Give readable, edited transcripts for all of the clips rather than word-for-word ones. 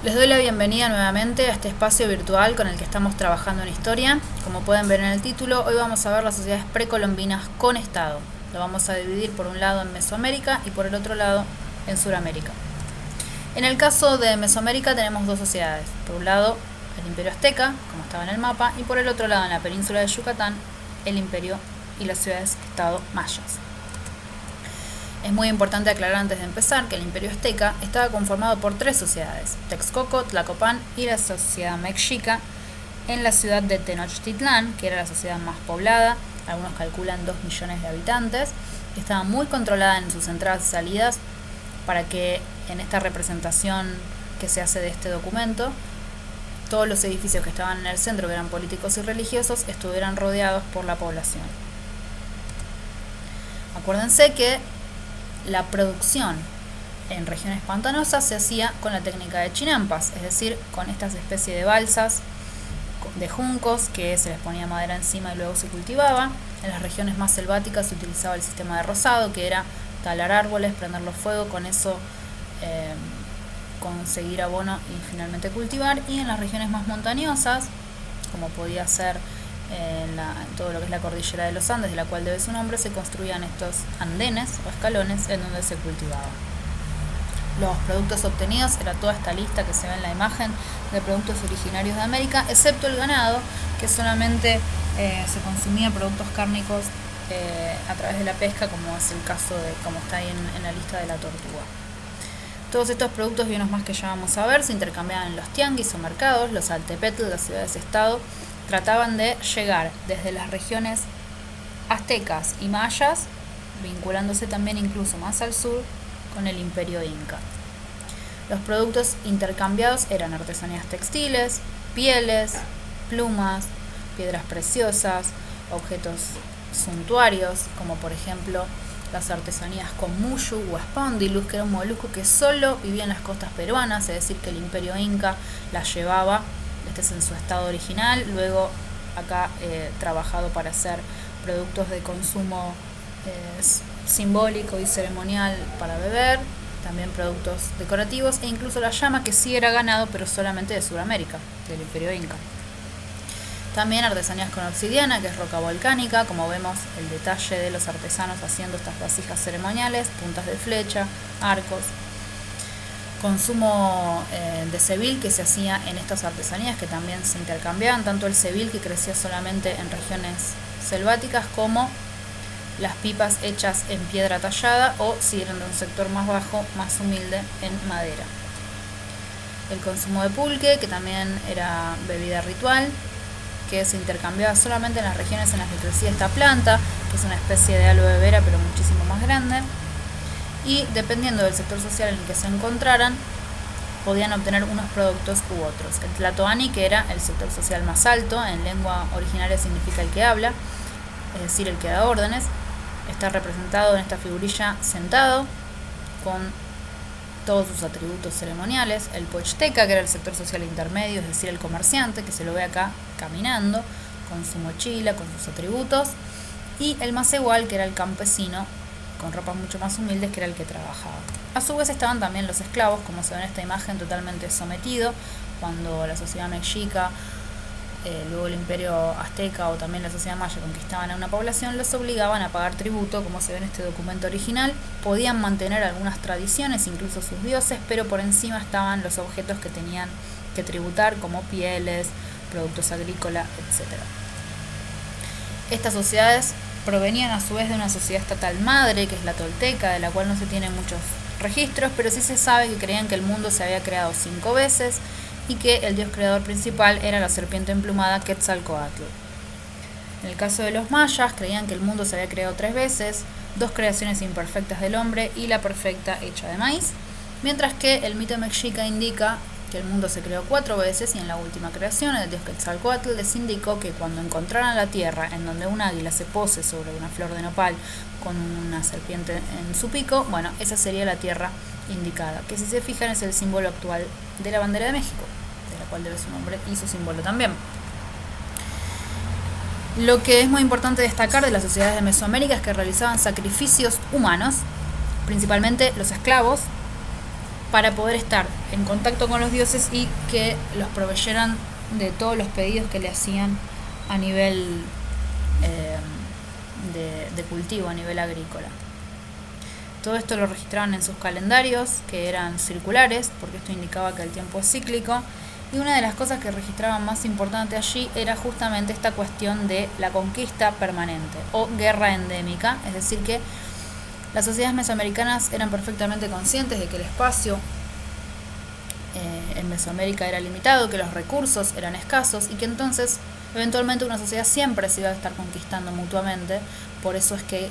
Les doy la bienvenida nuevamente a este espacio virtual con el que estamos trabajando en historia. Como pueden ver en el título, hoy vamos a ver las sociedades precolombinas con Estado. Lo vamos a dividir por un lado en Mesoamérica y por el otro lado en Suramérica. En el caso de Mesoamérica tenemos dos sociedades. Por un lado el Imperio Azteca, como estaba en el mapa, y por el otro lado en la península de Yucatán, el Imperio y las ciudades-estado mayas. Es muy importante aclarar antes de empezar que el Imperio Azteca estaba conformado por tres sociedades: Texcoco, Tlacopan y la sociedad mexica, en la ciudad de Tenochtitlán, que era la sociedad más poblada, algunos calculan 2 millones de habitantes, que estaba muy controlada en sus entradas y salidas para que en esta representación que se hace de este documento, todos los edificios que estaban en el centro, que eran políticos y religiosos, estuvieran rodeados por la población. Acuérdense que la producción en regiones pantanosas se hacía con la técnica de chinampas, es decir, con estas especies de balsas de juncos que se les ponía madera encima y luego se cultivaba. En las regiones más selváticas se utilizaba el sistema de rozado, que era talar árboles, prenderlos fuego, con eso conseguir abono y finalmente cultivar. Y en las regiones más montañosas, como podía ser en todo lo que es la cordillera de los Andes, de la cual debe su nombre, se construían estos andenes o escalones en donde se cultivaba. Los productos obtenidos era toda esta lista que se ve en la imagen de productos originarios de América, excepto el ganado, que solamente se consumía productos cárnicos a través de la pesca, como es el caso de como está ahí en la lista de la tortuga. Todos estos productos y unos más que ya vamos a ver se intercambiaban en los tianguis o mercados. Los altepetl, las ciudades-estado, trataban de llegar desde las regiones aztecas y mayas, vinculándose también incluso más al sur con el imperio inca. Los productos intercambiados eran artesanías textiles, pieles, plumas, piedras preciosas, objetos suntuarios, como por ejemplo las artesanías con muyu o spondylus, que era un molusco que solo vivía en las costas peruanas, es decir, que el imperio inca las llevaba. Este es en su estado original, luego acá trabajado para hacer productos de consumo simbólico y ceremonial para beber, también productos decorativos e incluso la llama, que sí era ganado pero solamente de Sudamérica, del imperio inca. También artesanías con obsidiana, que es roca volcánica, como vemos el detalle de los artesanos haciendo estas vasijas ceremoniales, puntas de flecha, arcos. Consumo de cebil que se hacía en estas artesanías, que también se intercambiaban, tanto el cebil que crecía solamente en regiones selváticas como las pipas hechas en piedra tallada o, si eran de un sector más bajo, más humilde, en madera. El consumo de pulque, que también era bebida ritual, que se intercambiaba solamente en las regiones en las que crecía esta planta, que es una especie de aloe vera pero muchísimo más grande. Y dependiendo del sector social en el que se encontraran, podían obtener unos productos u otros. El tlatoani, que era el sector social más alto, en lengua originaria significa el que habla, es decir, el que da órdenes, está representado en esta figurilla sentado con todos sus atributos ceremoniales. El pochteka, que era el sector social intermedio, es decir, el comerciante, que se lo ve acá caminando con su mochila, con sus atributos. Y el macehual, que era el campesino, con ropas mucho más humildes, que era el que trabajaba. A su vez estaban también los esclavos, como se ve en esta imagen, totalmente sometido. Cuando la sociedad mexica, luego el imperio azteca o también la sociedad maya conquistaban a una población, los obligaban a pagar tributo, como se ve en este documento original. Podían mantener algunas tradiciones, incluso sus dioses, pero por encima estaban los objetos que tenían que tributar, como pieles, productos agrícolas, etc. Estas sociedades provenían a su vez de una sociedad estatal madre, que es la tolteca, de la cual no se tienen muchos registros, pero sí se sabe que creían que el mundo se había creado 5 veces y que el dios creador principal era la serpiente emplumada Quetzalcóatl. En el caso de los mayas, creían que el mundo se había creado 3 veces, 2 creaciones imperfectas del hombre y la perfecta hecha de maíz, mientras que el mito mexica indica que el mundo se creó 4 veces, y en la última creación el dios Quetzalcóatl les indicó que cuando encontraran la tierra en donde un águila se pose sobre una flor de nopal con una serpiente en su pico, bueno, esa sería la tierra indicada, que si se fijan es el símbolo actual de la bandera de México, de la cual debe su nombre y su símbolo también. Lo que es muy importante destacar de las sociedades de Mesoamérica es que realizaban sacrificios humanos, principalmente los esclavos, para poder estar en contacto con los dioses y que los proveyeran de todos los pedidos que le hacían a nivel de cultivo, a nivel agrícola. Todo esto lo registraban en sus calendarios, que eran circulares, porque esto indicaba que el tiempo es cíclico. Y una de las cosas que registraban más importante allí era justamente esta cuestión de la conquista permanente o guerra endémica, es decir que las sociedades mesoamericanas eran perfectamente conscientes de que el espacio en Mesoamérica era limitado, que los recursos eran escasos y que entonces eventualmente una sociedad siempre se iba a estar conquistando mutuamente. Por eso es que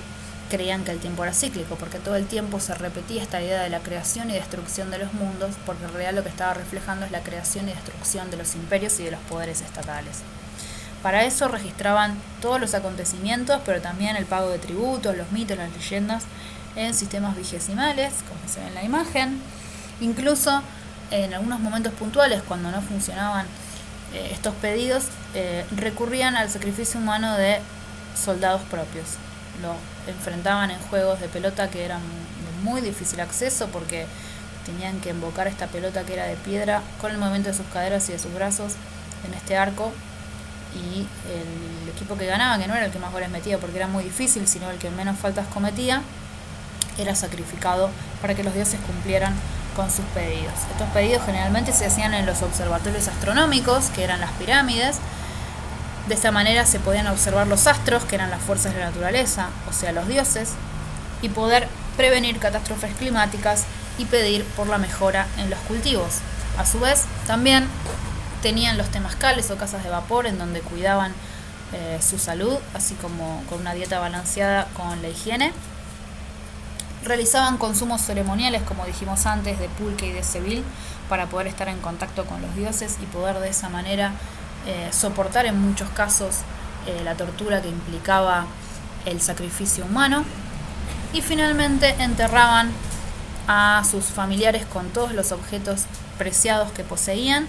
creían que el tiempo era cíclico, porque todo el tiempo se repetía esta idea de la creación y destrucción de los mundos, porque en realidad lo que estaba reflejando es la creación y destrucción de los imperios y de los poderes estatales. Para eso registraban todos los acontecimientos, pero también el pago de tributos, los mitos, las leyendas, en sistemas vigesimales, como se ve en la imagen. Incluso en algunos momentos puntuales, cuando no funcionaban estos pedidos, recurrían al sacrificio humano de soldados propios. Lo enfrentaban en juegos de pelota que eran de muy difícil acceso, porque tenían que invocar esta pelota que era de piedra con el movimiento de sus caderas y de sus brazos en este arco, y el equipo que ganaba, que no era el que más goles metía porque era muy difícil, sino el que menos faltas cometía, era sacrificado para que los dioses cumplieran con sus pedidos. Estos pedidos generalmente se hacían en los observatorios astronómicos, que eran las pirámides. De esta manera se podían observar los astros, que eran las fuerzas de la naturaleza, o sea, los dioses, y poder prevenir catástrofes climáticas y pedir por la mejora en los cultivos. A su vez, también tenían los temazcales o casas de vapor en donde cuidaban su salud, así como con una dieta balanceada con la higiene. Realizaban consumos ceremoniales, como dijimos antes, de pulque y de cebil, para poder estar en contacto con los dioses y poder de esa manera soportar en muchos casos la tortura que implicaba el sacrificio humano. Y finalmente enterraban a sus familiares con todos los objetos preciados que poseían.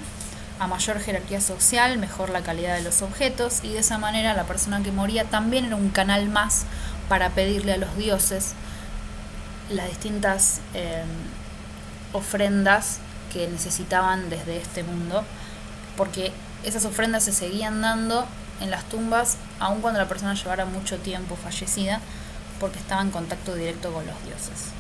A mayor jerarquía social, mejor la calidad de los objetos, y de esa manera la persona que moría también era un canal más para pedirle a los dioses las distintas ofrendas que necesitaban desde este mundo, porque esas ofrendas se seguían dando en las tumbas aun cuando la persona llevara mucho tiempo fallecida, porque estaba en contacto directo con los dioses.